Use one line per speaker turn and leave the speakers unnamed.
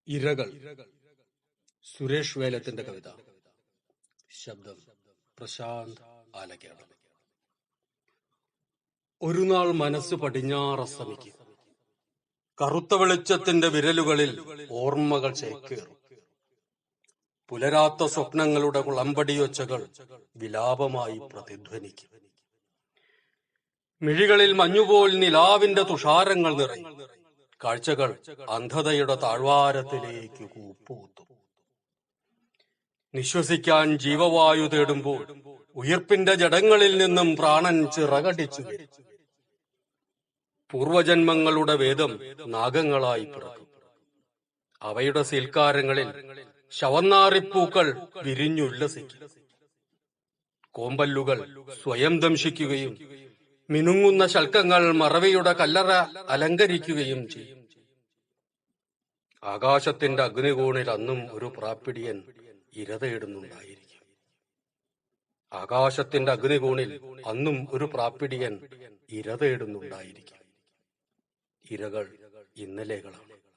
ഇരകൾ. സുരേഷ് വേലത്തിന്റെ കവിത. ശബ്ദം പ്രശാന്ത് ആലക്കേടം. ഒരു നാൾ മനസ്സ് പടിഞ്ഞാറസ്തമിക്കും. കറുത്ത വെളിച്ചത്തിന്റെ വിരലുകളിൽ ഓർമ്മകൾ ചേക്കേറും. പുലരാത്ത സ്വപ്നങ്ങളുടെ കുളമ്പടിയൊച്ചകൾ വിലാപമായി പ്രതിധ്വനിക്കും. മിഴികളിൽ മഞ്ഞുപോൽ നിലാവിന്റെ തുഷാരങ്ങൾ നിറയും. കാഴ്ചകൾ അന്ധതയുടെ താഴ്വാരത്തിലേക്ക് കൂപ്പുകുത്തും. നിശ്വസിക്കാൻ ജീവവായു തേടുമ്പോൾ ഉയിർപ്പിന്റെ ജഡങ്ങളിൽ നിന്നും പ്രാണൻ ചിറകടിച്ചു വരും. പൂർവജന്മങ്ങളുടെ വേദം നാഗങ്ങളായി പിറക്കും. അവയുടെ സീൽക്കാരങ്ങളിൽ ശവന്നാറിപ്പൂക്കൾ വിരിഞ്ഞുല്ലസിക്കും. കോമ്പല്ലുകൾ സ്വയം ദംശിക്കുകയും മിനുങ്ങുന്ന ശൽക്കങ്ങൾ മറവിയുടെ കല്ലറ അലങ്കരിക്കുകയും ചെയ്യും. ആകാശത്തിന്റെ അഗ്നികോണിൽ അന്നും ഒരു പ്രാപ്പിടിയൻ ഇരതയിടുന്നുണ്ടായിരിക്കും. ആകാശത്തിന്റെ അഗ്നികോണിൽ അന്നും ഒരു പ്രാപ്പിടിയൻ ഇരതയിടുന്നുണ്ടായിരിക്കും. ഇരകൾ ഇന്നലെകളാണ്.